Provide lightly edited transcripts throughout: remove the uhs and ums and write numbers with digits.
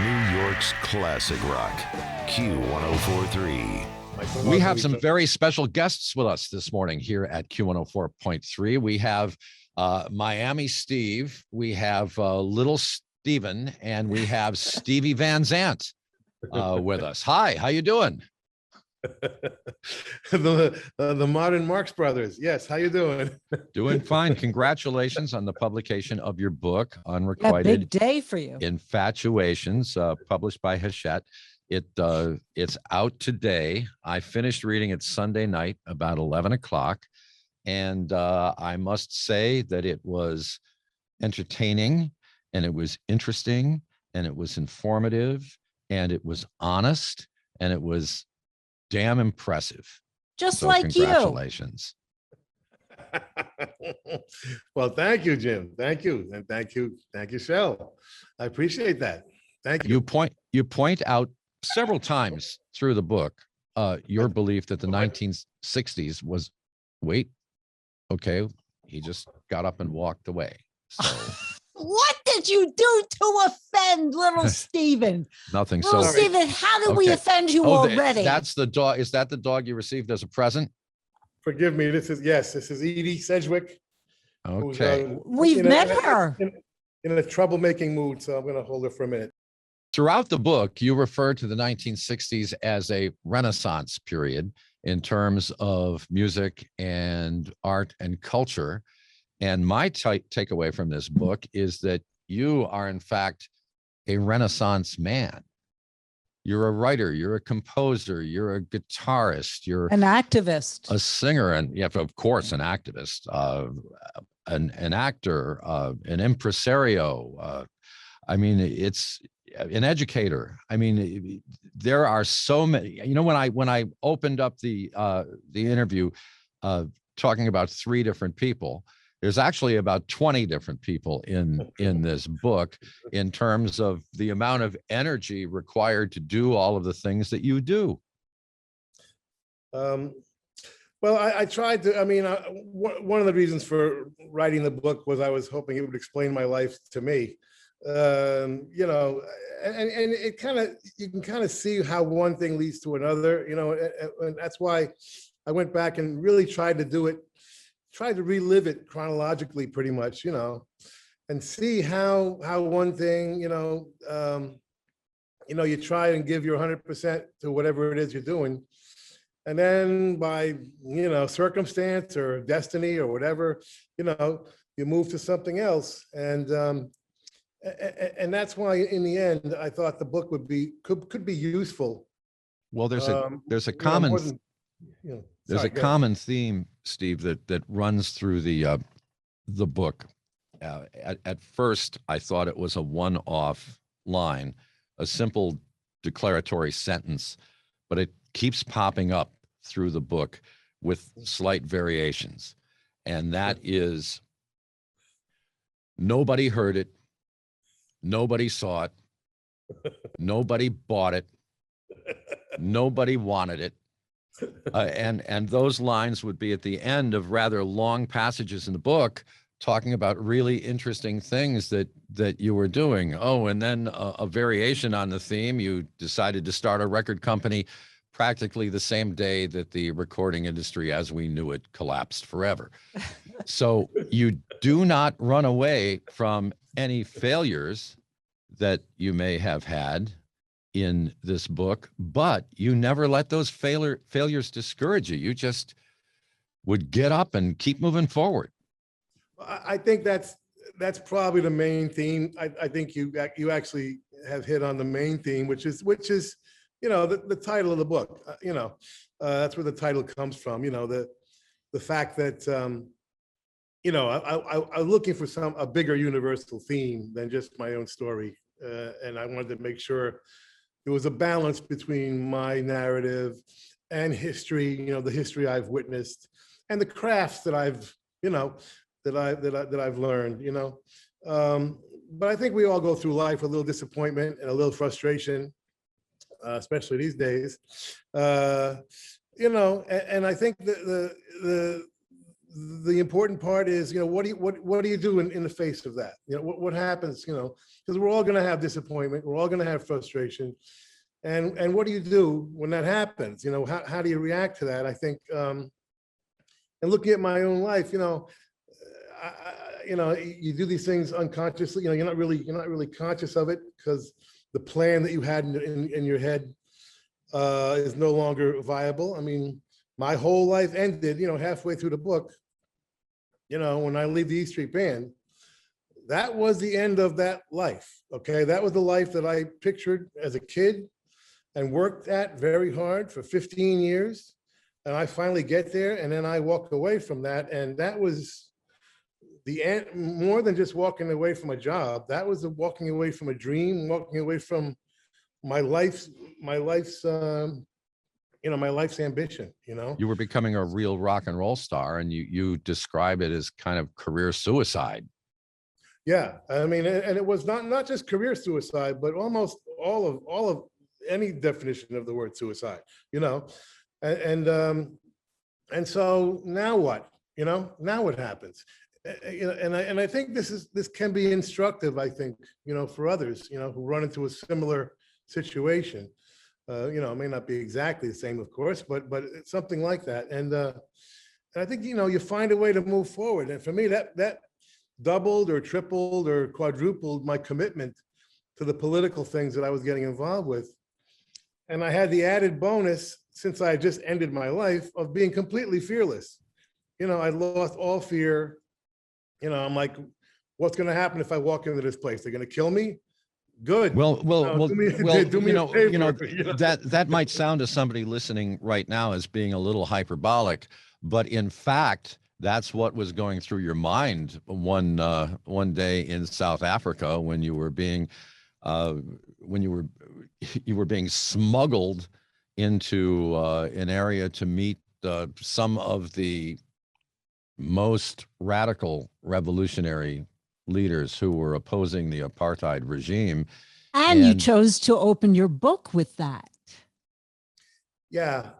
New York's classic rock, Q1043. We have some very special guests with us this morning here at Q104.3. We have Miami Steve, we have Little Steven, and we have Stevie Van Zandt with us. Hi, how you doing? the modern Marx Brothers. Yes, how you doing? Doing fine. Congratulations on the publication of your book, Yeah, Unrequited. big day for you. Infatuations, published by Hachette. It's out today. I finished reading it Sunday night about 11 o'clock. And I must say that it was entertaining, and it was interesting, and it was informative, and it was honest, and it was damn impressive. Just So like you. congratulations. Well, thank you, Jim. Thank you. And thank you, Shell. I appreciate that. Thank you. You point out several times through the book your belief that the 1960s was, wait, okay, he just got up and walked away. So What did you do to offend little Steven? nothing. Little So Steven, how did we Okay. offend you Oh, already? that's the dog. Is that the dog you received as a present? Forgive me. This is Edie Sedgwick. who's, Okay. We've met her. In a troublemaking mood, so I'm going to hold her for a minute. Throughout the book, you refer to the 1960s as a Renaissance period in terms of music and art and culture. And my takeaway from this book is that you are, in fact, a Renaissance man. You're a writer, you're a composer, you're a guitarist, you're An activist. a singer, and you have, of course, an activist, an actor, an impresario. I mean, it's an educator. I mean, there are so many. You know, when I opened up the interview, talking about 3 different people, there's actually about 20 different people in this book in terms of the amount of energy required to do all of the things that you do. Well, I tried to, I mean, one of the reasons for writing the book was I was hoping it would explain my life to me. You know, and it kind of, you can kind of see how one thing leads to another, you know, and that's why I went back and really tried to relive it chronologically pretty much, you know, and see how one thing, you know, you try and give your 100% to whatever it is you're doing. And then by, you know, circumstance or destiny or whatever, you know, you move to something else. And that's why in the end, I thought the book could be useful. Well, there's a common common theme, Steve, that runs through the book. At first, I thought it was a one-off line, a simple declaratory sentence, but it keeps popping up through the book with slight variations. And that is, nobody heard it, nobody saw it, nobody bought it, nobody wanted it. And those lines would be at the end of rather long passages in the book, talking about really interesting things that you were doing. Oh, and then a variation on the theme, you decided to start a record company practically the same day that the recording industry as we knew it collapsed forever. So you do not run away from any failures that you may have had in this book, but you never let those failures discourage you. You just would get up and keep moving forward. I think that's probably the main theme. I think you actually have hit on the main theme, which is you know, the title of the book. You know, that's where the title comes from. You know, the fact that you know, I'm looking for a bigger universal theme than just my own story, and I wanted to make sure there was a balance between my narrative and history. You know, the history I've witnessed and the crafts that I've, you know, that I've learned, you know. But I think we all go through life with a little disappointment and a little frustration, especially these days. You know, and I think the the important part is, what do you do in the face of that? What happens, because we're all going to have disappointment. We're all going to have frustration. And what do you do when that happens? How do you react to that? I think, and looking at my own life, you do these things unconsciously. You're not really conscious of it, because the plan that you had in your head is no longer viable. I mean, my whole life ended, halfway through the book. When I leave the E Street Band, that was the end of that life. Okay, that was the life that I pictured as a kid and worked at very hard for 15 years. And I finally get there, and then I walk away from that. And that was the end, more than just walking away from a job. That was the walking away from a dream, walking away from my life's ambition. You were becoming a real rock and roll star, and you describe it as kind of career suicide. Yeah, I mean, and it was not just career suicide, but almost all of any definition of the word suicide. And so now what? Now what happens? And I think this can be instructive. I think for others who run into a similar situation. It may not be exactly the same, of course, but it's something like that. And I think you find a way to move forward. And for me, that doubled or tripled or quadrupled my commitment to the political things that I was getting involved with. And I had the added bonus, since I just ended my life, of being completely fearless. I lost all fear. I'm like, what's going to happen if I walk into this place? They're going to kill me? Good. Well, do me a favor, that might sound to somebody listening right now as being a little hyperbolic, but in fact, that's what was going through your mind one day in South Africa when you were being smuggled into an area to meet some of the most radical revolutionary leaders who were opposing the apartheid regime. And you chose to open your book with that. Yeah.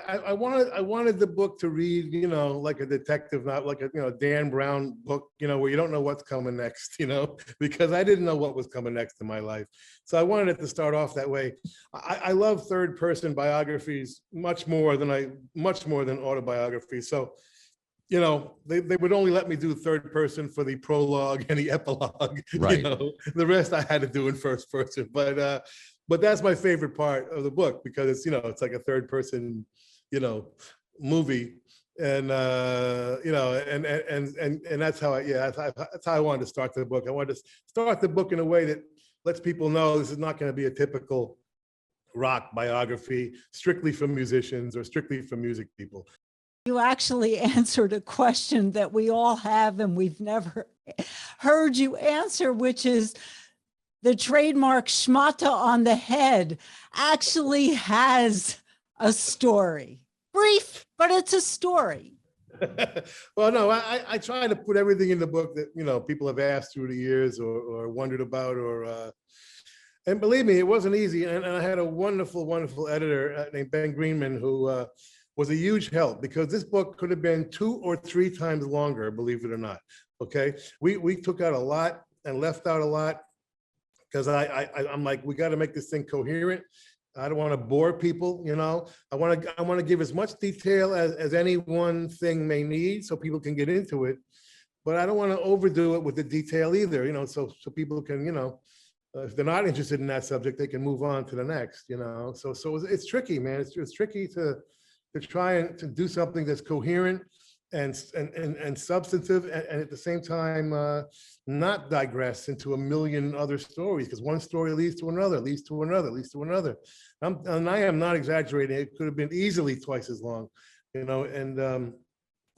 I wanted the book to read, like a detective, not like a Dan Brown book, where you don't know what's coming next, because I didn't know what was coming next in my life. So I wanted it to start off that way. I love third person biographies much more than autobiographies. So they would only let me do third person for the prologue and the epilogue. Right. The rest I had to do in first person. But that's my favorite part of the book, because it's it's like a third person movie, and and that's how that's how I wanted to start the book. I wanted to start the book in a way that lets people know this is not going to be a typical rock biography strictly for musicians or strictly for music people. You actually answered a question that we all have and we've never heard you answer, which is the trademark schmata on the head actually has a story. Brief, but it's a story. Well, no, I try to put everything in the book that, people have asked through the years or wondered about, and believe me, it wasn't easy. And I had a wonderful, wonderful editor named Ben Greenman, who was a huge help, because this book could have been 2 or 3 times longer, believe it or not. Okay. We took out a lot and left out a lot, because I'm like, we got to make this thing coherent. I don't want to bore people, I want to give as much detail as any one thing may need, so people can get into it. But I don't want to overdo it with the detail either, so people can, if they're not interested in that subject, they can move on to the next, So it's tricky, man. It's tricky to try and to do something that's coherent and substantive, and at the same time not digress into a million other stories, because one story leads to another, leads to another, leads to another. And I am not exaggerating. It could have been easily twice as long, and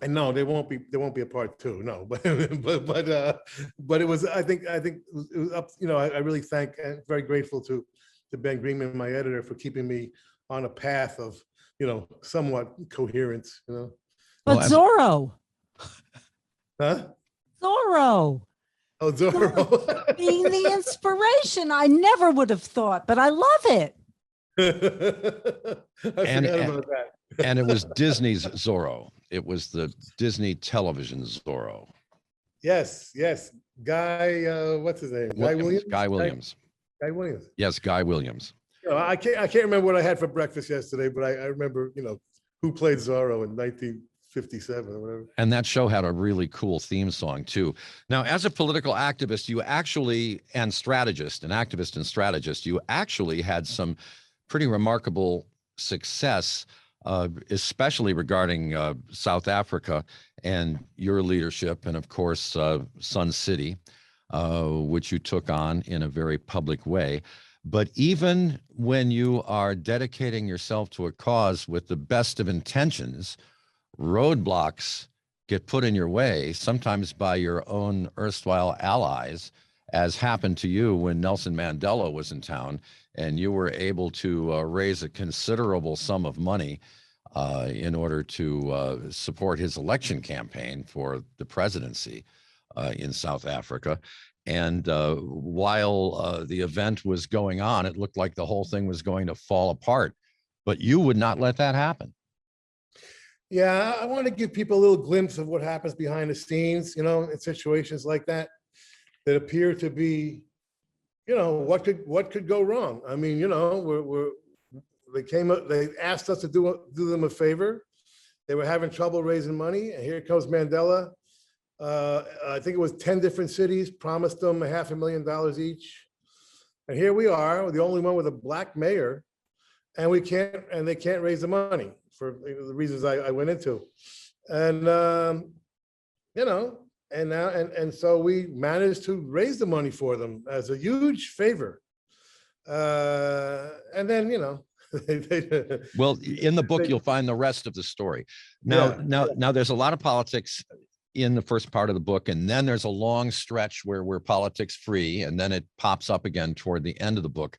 no, there won't be a part 2. No, but it was. I think it was up. I really very grateful to Ben Greenman, my editor, for keeping me on a path of somewhat coherence. But Zorro. Huh? Zorro. Oh, Zorro. Being the inspiration, I never would have thought, but I love it. I forgot about that. And it was Disney's Zorro. It was the Disney television Zorro. Yes, yes. Guy, what's his name? Guy Williams? Guy Williams. Guy Williams. Yes, Guy Williams. You know, I can't remember what I had for breakfast yesterday, but I remember, you know, who played Zorro in 1957 or whatever. And that show had a really cool theme song too. Now, as a political activist, you actually, and strategist, an activist and strategist, you actually had some pretty remarkable success, especially regarding South Africa and your leadership, and of course, Sun City, which you took on in a very public way. But even when you are dedicating yourself to a cause with the best of intentions, roadblocks get put in your way, sometimes by your own erstwhile allies, as happened to you when Nelson Mandela was in town, and you were able to raise a considerable sum of money in order to support his election campaign for the presidency in South Africa. And while the event was going on, it looked like the whole thing was going to fall apart, but you would not let that happen. Yeah, I want to give people a little glimpse of what happens behind the scenes, you know, in situations like that, that appear to be, you know, what could go wrong. I mean, you know, they asked us to do them a favor. They were having trouble raising money, and here comes Mandela. I think it was 10 different cities promised them $500,000 each, and here we are, the only one with a black mayor, and they can't raise the money for the reasons I went into, and you know, and so we managed to raise the money for them as a huge favor, and then, you know. Well, in the book, you'll find the rest of the story. Now, there's a lot of politics in the first part of the book, and then there's a long stretch where we're politics free, and then it pops up again toward the end of the book.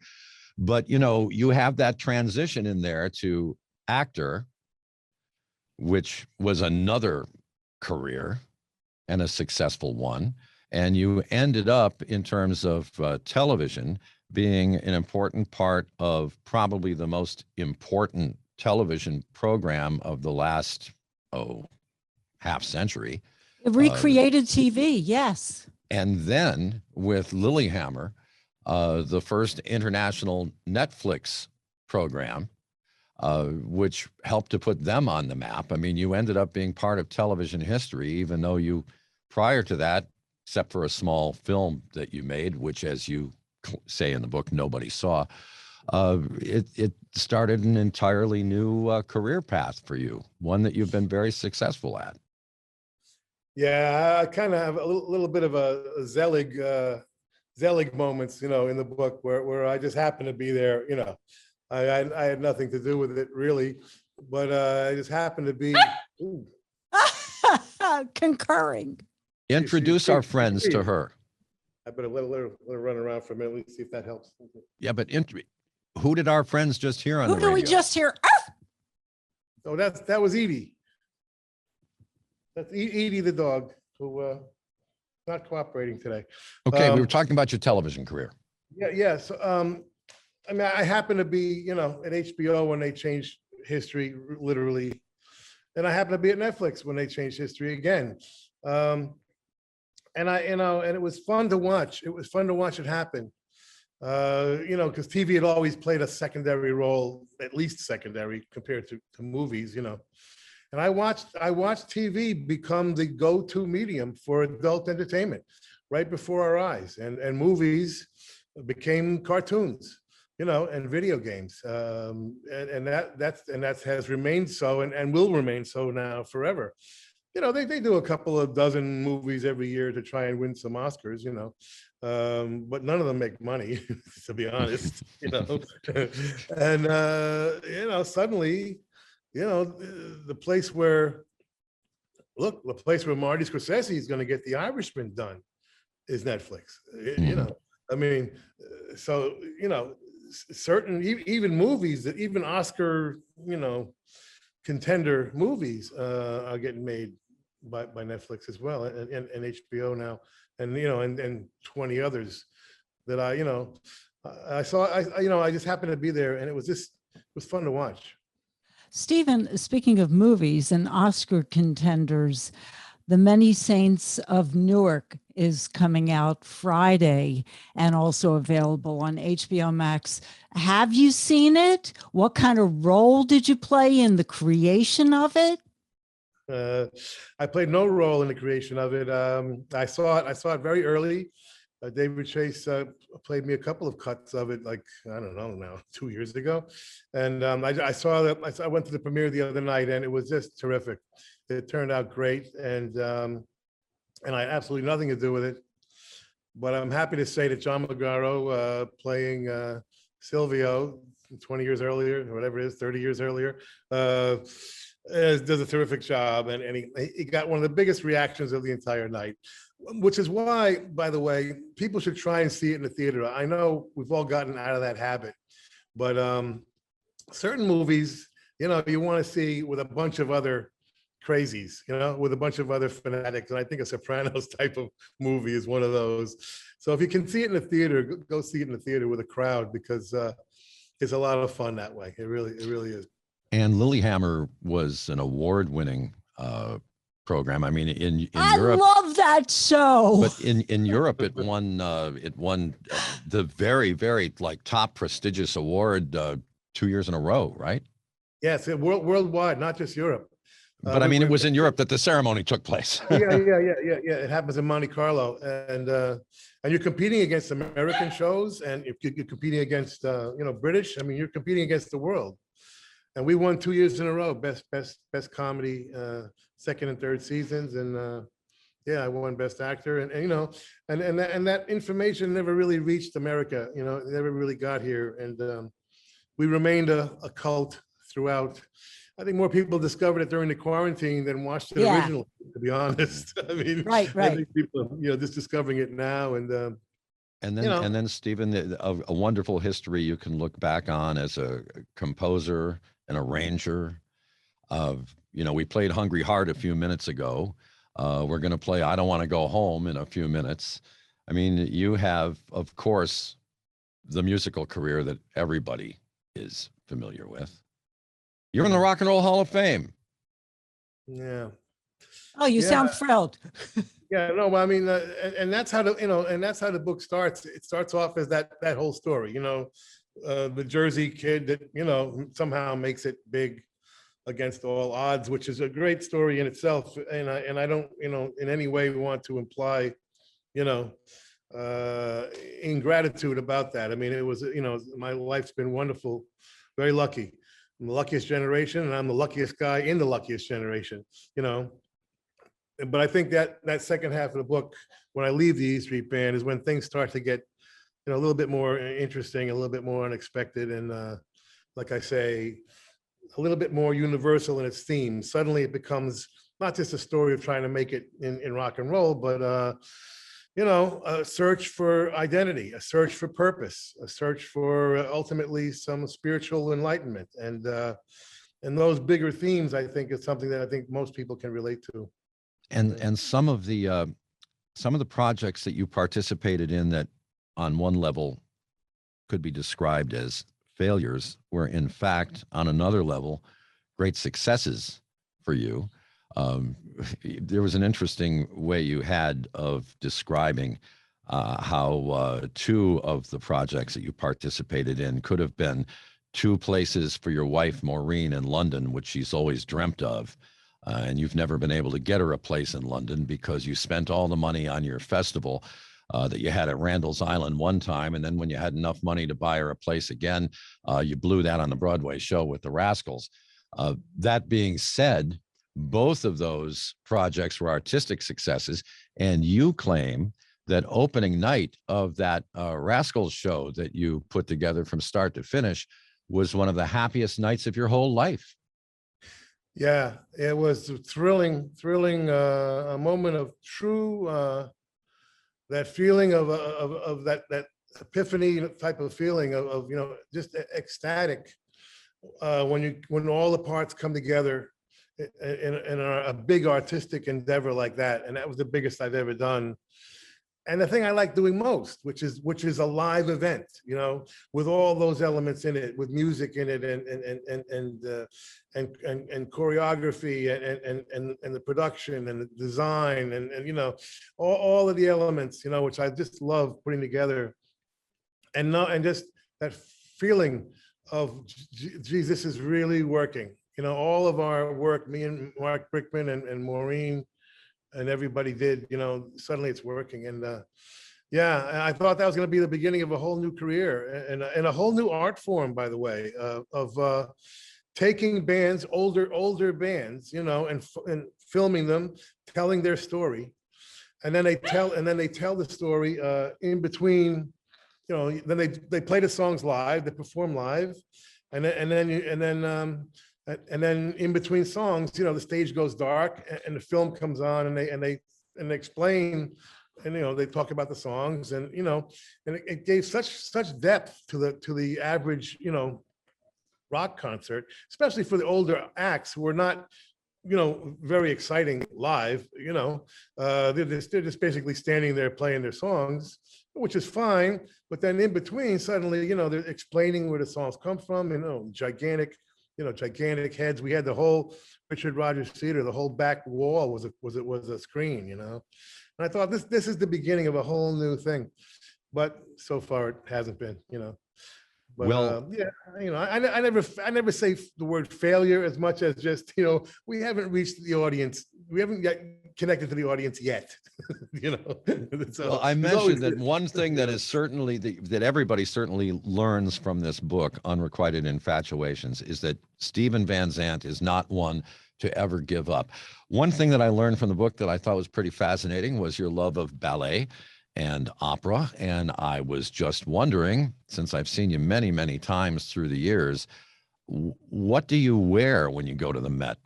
But, you know, you have that transition in there to actor, which was another career and a successful one. And you ended up, in terms of television, being an important part of probably the most important television program of the last, half century. Recreated TV, yes. And then with Lilyhammer, the first international Netflix program, which helped to put them on the map. I mean, you ended up being part of television history, even though you, prior to that, except for a small film that you made, which, as you say in the book, nobody saw, it started an entirely new career path for you, one that you've been very successful at. Yeah, I kind of have a little bit of a Zelig moments, you know, in the book where I just happened to be there. You know, I had nothing to do with it really, but I just happened to be. Concurring. Introduce our friends to her. I better let her run around for a minute. Let's see if that helps. Yeah, but who did our friends just hear on Who the do radio? we just hear? Oh, that was Edie. That's Edie the dog, who not cooperating today. Okay, we were talking about your television career. Yeah. So, I mean, I happened to be, you know, at HBO when they changed history, literally, and I happened to be at Netflix when they changed history again. And it was fun to watch. It was fun to watch it happen. You know, because TV had always played a secondary role, at least secondary compared to movies, you know. And I watched TV become the go-to medium for adult entertainment right before our eyes, and movies became cartoons, you know, and video games, and that has remained so, and will remain so now forever. You know, they do a couple of dozen movies every year to try and win some Oscars, you know, but none of them make money, to be honest, you know. And you know, suddenly, you know, the place where Marty Scorsese is going to get The Irishman done is Netflix. You know, I mean, so, you know, certain, even movies that even Oscar, you know, contender movies are getting made by Netflix as well, and HBO now, and, you know, and 20 others that I, you know, I saw, you know, I just happened to be there, and it was fun to watch. Stephen, speaking of movies and Oscar contenders, The Many Saints of Newark is coming out Friday and also available on HBO Max. Have you seen it? What kind of role did you play in the creation of it? I played no role in the creation of it. I saw it very early. David Chase played me a couple of cuts of it, like, I don't know now, 2 years ago. And I saw that. I went to the premiere the other night, and it was just terrific. It turned out great, and I had absolutely nothing to do with it. But I'm happy to say that John Magaro, playing Silvio 20 years earlier, or whatever it is, 30 years earlier, does a terrific job, and he got one of the biggest reactions of the entire night, which is why, by the way, people should try and see it in the theater. I know we've all gotten out of that habit, but certain movies, you want to see with a bunch of other crazies, with a bunch of other fanatics, and I think a Sopranos type of movie is one of those. So if you can see it in the theater, go see it in the theater with a crowd, because it's a lot of fun that way. It really is. And Lilyhammer was an award-winning program. I mean, in I Europe, love that show. but in Europe, it won the very, very like top prestigious award 2 years in a row, right? Yes, worldwide, not just Europe. But I mean, it was in Europe that the ceremony took place. Yeah. It happens in Monte Carlo, and you're competing against American shows, and if you're competing against British, I mean, you're competing against the world. And we won 2 years in a row, best comedy, second and third seasons, and I won best actor, and that information never really reached America. It never really got here, and we remained a cult throughout. I think more people discovered it during the quarantine than watched it originally, to be honest. I mean, right. I think people, just discovering it now, and then Stephen, a wonderful history you can look back on as a composer, an arranger. We played Hungry Heart a few minutes ago. We're going to play I Don't Want to Go Home in a few minutes. I mean, you have, of course, the musical career that everybody is familiar with. You're in the Rock and Roll Hall of Fame. Yeah. Oh, you sound thrilled. Yeah, no, I mean, and that's how the book starts. It starts off as that whole story, the Jersey kid that, somehow makes it big against all odds, which is a great story in itself. And I don't, in any way want to imply, ingratitude about that. I mean, it was, my life's been wonderful, very lucky. I'm the luckiest generation, and I'm the luckiest guy in the luckiest generation, But I think that second half of the book, when I leave the E Street Band, is when things start to get, a little bit more interesting, a little bit more unexpected, and like I say, a little bit more universal in its theme. Suddenly, it becomes not just a story of trying to make it in rock and roll, but a search for identity, a search for purpose, a search for ultimately some spiritual enlightenment, and those bigger themes, I think, is something that I think most people can relate to. And some of the projects that you participated in that on one level could be described as failures were in fact on another level great successes for you. There was an interesting way you had of describing how two of the projects that you participated in could have been two places for your wife, Maureen, in London, which she's always dreamt of. And you've never been able to get her a place in London because you spent all the money on your festival that you had at Randall's Island one time. And then when you had enough money to buy her a place again, you blew that on the Broadway show with the Rascals. That being said, both of those projects were artistic successes. And you claim that opening night of that Rascals show that you put together from start to finish was one of the happiest nights of your whole life. Yeah, it was thrilling, a moment of true, that feeling of that epiphany type of feeling of just ecstatic when all the parts come together in a big artistic endeavor like that. And that was the biggest I've ever done. and the thing I like doing most, which is a live event, you know, with all those elements in it, with music in it, and choreography, and the production and the design, and you know, all of the elements, you know, which I just love putting together, and just that feeling of, geez, this is really working. You know, all of our work, me and Mark Brickman and Maureen and everybody did, you know, suddenly it's working. And yeah, I thought that was going to be the beginning of a whole new career, and a whole new art form, by the way, of taking bands, older bands, you know, and filming them, telling their story. And then they tell the story in between, you know, then they play the songs live, they perform live. And then in between songs, you know, the stage goes dark and the film comes on, and they explain, and you know, they talk about the songs, and you know, and it gave such depth to the average, you know, rock concert, especially for the older acts who are not, you know, very exciting live. You know, they're just basically standing there playing their songs, which is fine. But then in between, suddenly, you know, they're explaining where the songs come from. You know, gigantic heads. We had the whole Richard Rodgers Theater, the whole back wall was a screen, you know. And I thought this is the beginning of a whole new thing, but so far it hasn't been, you know. But Well, yeah, you know, I never say the word failure as much as just, you know, we haven't reached the audience. We haven't yet connected to the audience yet, you know. So well, I there's mentioned always that this, one thing you that know. is certainly that everybody certainly learns from this book, Unrequited Infatuations, is that Steven Van Zandt is not one to ever give up. One thing that I learned from the book that I thought was pretty fascinating was your love of ballet and opera. And I was just wondering, since I've seen you many, many times through the years, what do you wear when you go to the Met?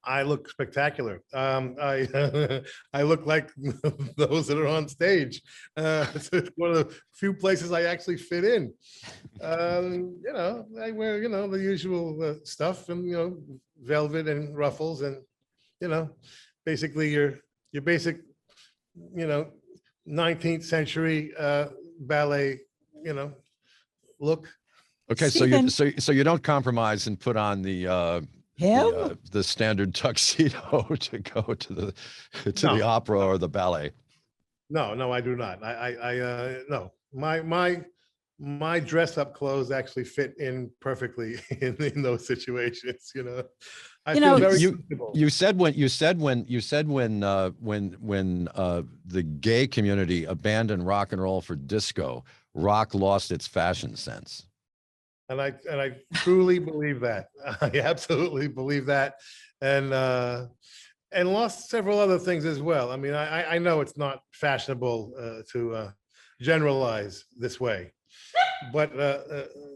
I look spectacular. I I look like those that are on stage. It's one of the few places I actually fit in. You know, I wear, you know, the usual stuff, and you know, velvet and ruffles, and you know, basically your basic, you know, 19th century ballet, you know, look. Okay, Stephen, so you don't compromise and put on him? the standard tuxedo to go to the No, opera or the ballet. no, I do not. No, my dress up clothes actually fit in perfectly in those situations. You know, I You feel know, very You comfortable. you said when the gay community abandoned rock and roll for disco, rock lost its fashion sense. And I truly believe that. I absolutely believe that. And lost several other things as well. I mean, I know it's not fashionable to generalize this way, but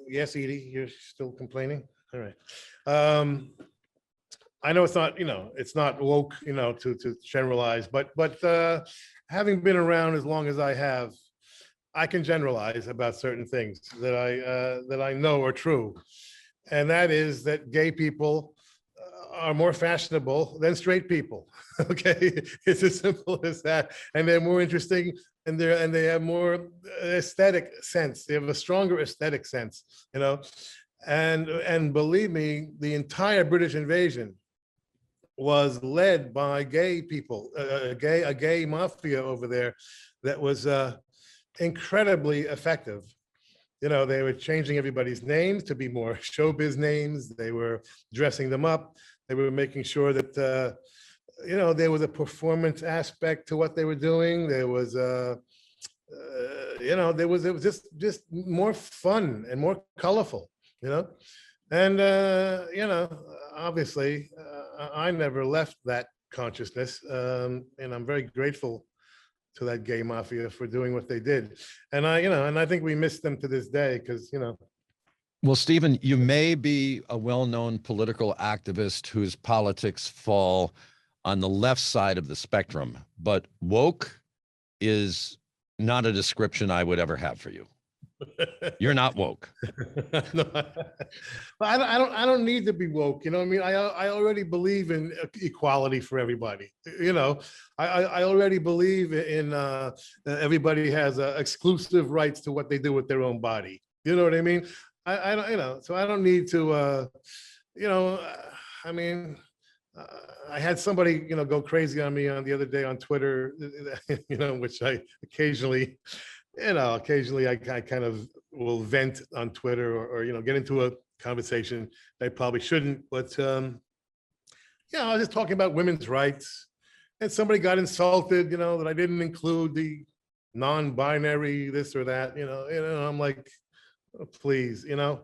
yes, Edie, you're still complaining. All right. I know it's not, you know, it's not woke, you know, to generalize, but having been around as long as I have, I can generalize about certain things that I know are true, and that is that gay people are more fashionable than straight people. Okay, it's as simple as that, and they're more interesting, and they have more aesthetic sense. They have a stronger aesthetic sense, you know, and believe me, the entire British invasion was led by gay people, a gay mafia over there that was incredibly effective. You know, they were changing everybody's names to be more showbiz names. They were dressing them up. They were making sure that, you know, there was a performance aspect to what they were doing. There was, you know, it was just more fun and more colorful, you know. And, you know, obviously, I never left that consciousness. And I'm very grateful to that gay mafia for doing what they did. And you know, and I think we miss them to this day because, you know. Well, Stephen, you may be a well-known political activist whose politics fall on the left side of the spectrum, but woke is not a description I would ever have for you. You're not woke. No, I don't need to be woke. You know what I mean? I already believe in equality for everybody. You know, I already believe in everybody has exclusive rights to what they do with their own body. You know what I mean? I don't, you know, so I don't need to, you know, I mean, I had somebody, you know, go crazy on me on the other day on Twitter, you know, which I occasionally, you know, occasionally I kind of will vent on Twitter or, you know, get into a conversation I probably shouldn't. But, yeah, I was just talking about women's rights and somebody got insulted, you know, that I didn't include the non-binary this or that, you know, I'm like, oh, please, you know,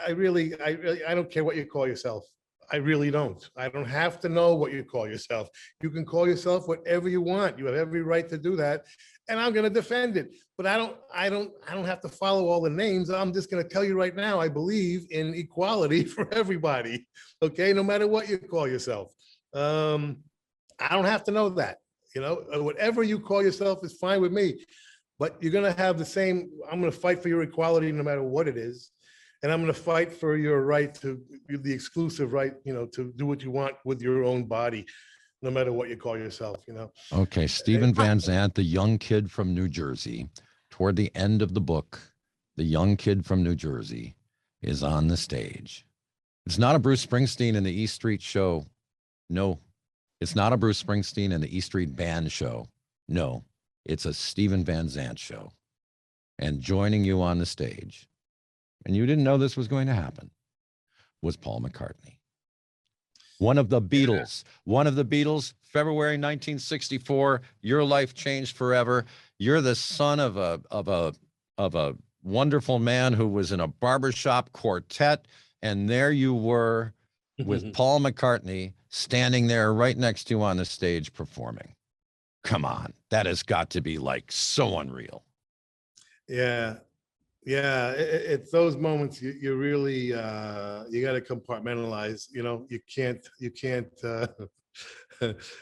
I really, I don't care what you call yourself. I really don't. I don't have to know what you call yourself. You can call yourself whatever you want. You have every right to do that, and I'm going to defend it. But I don't have to follow all the names. I'm just going to tell you right now. I believe in equality for everybody. Okay, no matter what you call yourself. I don't have to know that. You know, whatever you call yourself is fine with me. But you're going to have the same. I'm going to fight for your equality no matter what it is. And I'm going to fight for your right to the exclusive right, you know, to do what you want with your own body, no matter what you call yourself, you know. Okay, Stephen Van Zandt, the young kid from New Jersey, toward the end of the book, the young kid from New Jersey is on the stage. It's not a Bruce Springsteen and the E Street show. No, it's not a Bruce Springsteen and the E Street band show. No, it's a Stephen Van Zandt show. And joining you on the stage, and you didn't know this was going to happen, was Paul McCartney. One of the Beatles, February 1964, your life changed forever. You're the son of a wonderful man who was in a barbershop quartet, and there you were with Paul McCartney standing there right next to you on the stage performing. Come on, that has got to be like so unreal. Yeah. Yeah, it's those moments you really you got to compartmentalize. You know, you can't.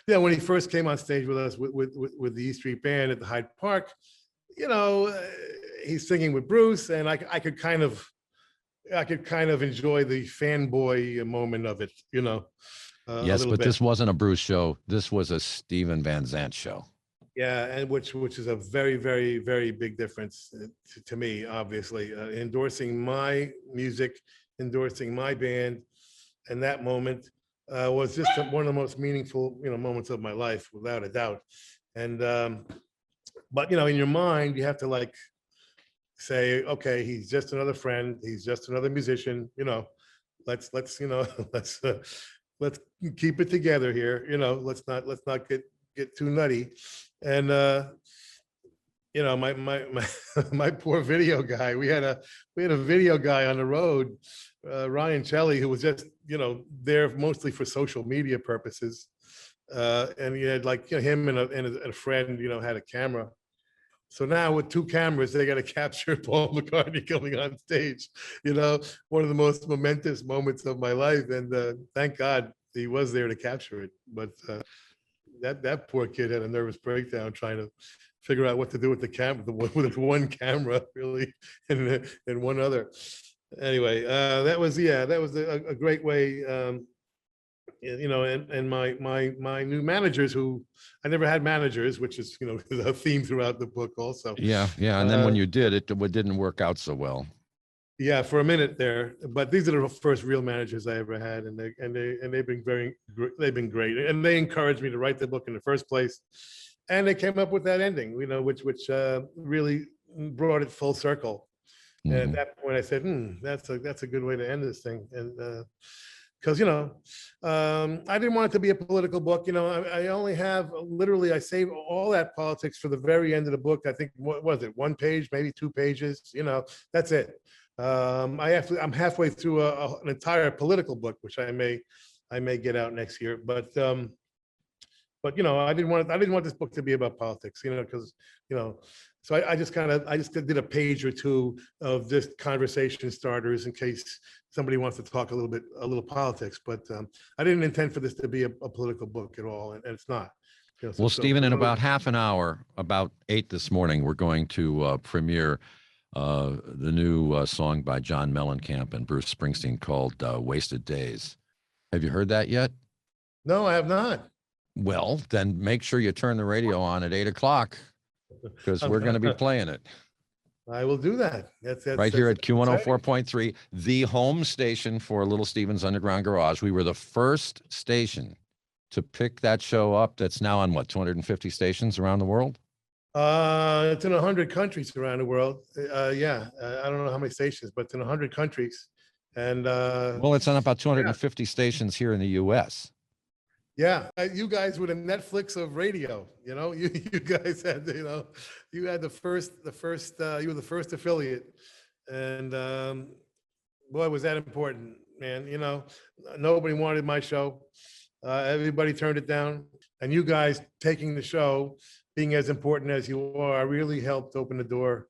Yeah, when he first came on stage with us with the E Street Band at the Hyde Park, you know, he's singing with Bruce, and I could kind of enjoy the fanboy moment of it. You know. Yes, but this wasn't a Bruce show. This was a Stephen Van Zandt show. Yeah, and which is a very, very, very big difference to me, obviously. Endorsing my music, endorsing my band, and that moment was just one of the most meaningful, you know, moments of my life, without a doubt. And but you know, in your mind, you have to like say, okay, he's just another friend, he's just another musician. You know, let's you know, let's keep it together here. You know, let's not get too nutty. And you know, my poor video guy, we had a video guy on the road, Ryan Chelly, who was just, you know, there mostly for social media purposes, and he had like, you know, him and a friend, you know, had a camera. So now with two cameras, they got to capture Paul McCartney coming on stage. You know, one of the most momentous moments of my life, and thank God he was there to capture it. But that poor kid had a nervous breakdown trying to figure out what to do with the camera, with one camera, really, and one other. Anyway, that was a great way, you know, and my new managers, who I never had managers, which is, you know, a theme throughout the book also. Yeah, and then when you did, it didn't work out so well. Yeah, for a minute there, but these are the first real managers I ever had, and they've been great, and they encouraged me to write the book in the first place, and they came up with that ending, you know, which really brought it full circle. And at that point, I said, that's a good way to end this thing, and because, you know, I didn't want it to be a political book. You know, I only have literally, I saved all that politics for the very end of the book. I think, what was it, 1 page, maybe 2 pages? You know, that's it. I'm halfway through an entire political book, which I may get out next year. But you know, I didn't want this book to be about politics, you know, because, you know, so I just did a page or two of just conversation starters in case somebody wants to talk a little politics. But I didn't intend for this to be a political book at all, and it's not. Well, Stephen, in about half an hour, about 8 this morning, we're going to premiere the new song by John Mellencamp and Bruce Springsteen called Wasted Days. Have you heard that yet? No, I have not. Well, then make sure you turn the radio on at 8 o'clock because we're going to be playing it. I will do that. That's Right here at exciting. Q104.3, the home station for Little Steven's Underground Garage. We were the first station to pick that show up. That's now on what, 250 stations around the world? It's in 100 countries around the world. Yeah, I don't know how many stations, but it's in 100 countries. And Well, it's on about 250 stations here in the U.S. yeah, you guys were the Netflix of radio. You know, you guys had, you know, you had the first, you were the first affiliate, and boy, was that important, man. You know, nobody wanted my show. Everybody turned it down, and you guys taking the show, being as important as you are, really helped open the door,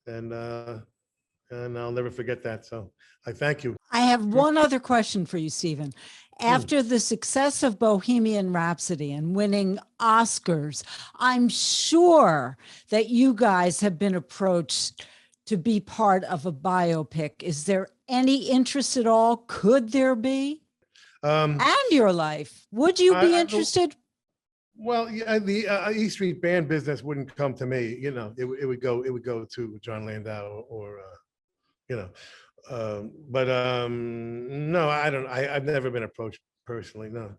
and I'll never forget that. So I thank you. I have one other question for you, Stephen. After the success of Bohemian Rhapsody and winning Oscars, I'm sure that you guys have been approached to be part of a biopic. Is there any interest at all? Could there be? And your life. Would you be interested? Well, yeah, the E Street Band business wouldn't come to me. You know, it would go to John Landau or you know. No, I don't. I've never been approached personally. No,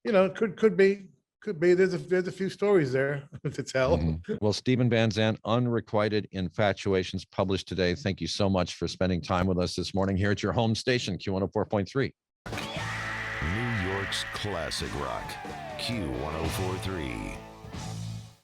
you know, could be. There's a few stories there to tell. Mm-hmm. Well, Stephen Van Zandt, Unrequited Infatuations, published today. Thank you so much for spending time with us this morning here at your home station, Q104.3. New York's classic rock, Q104.3.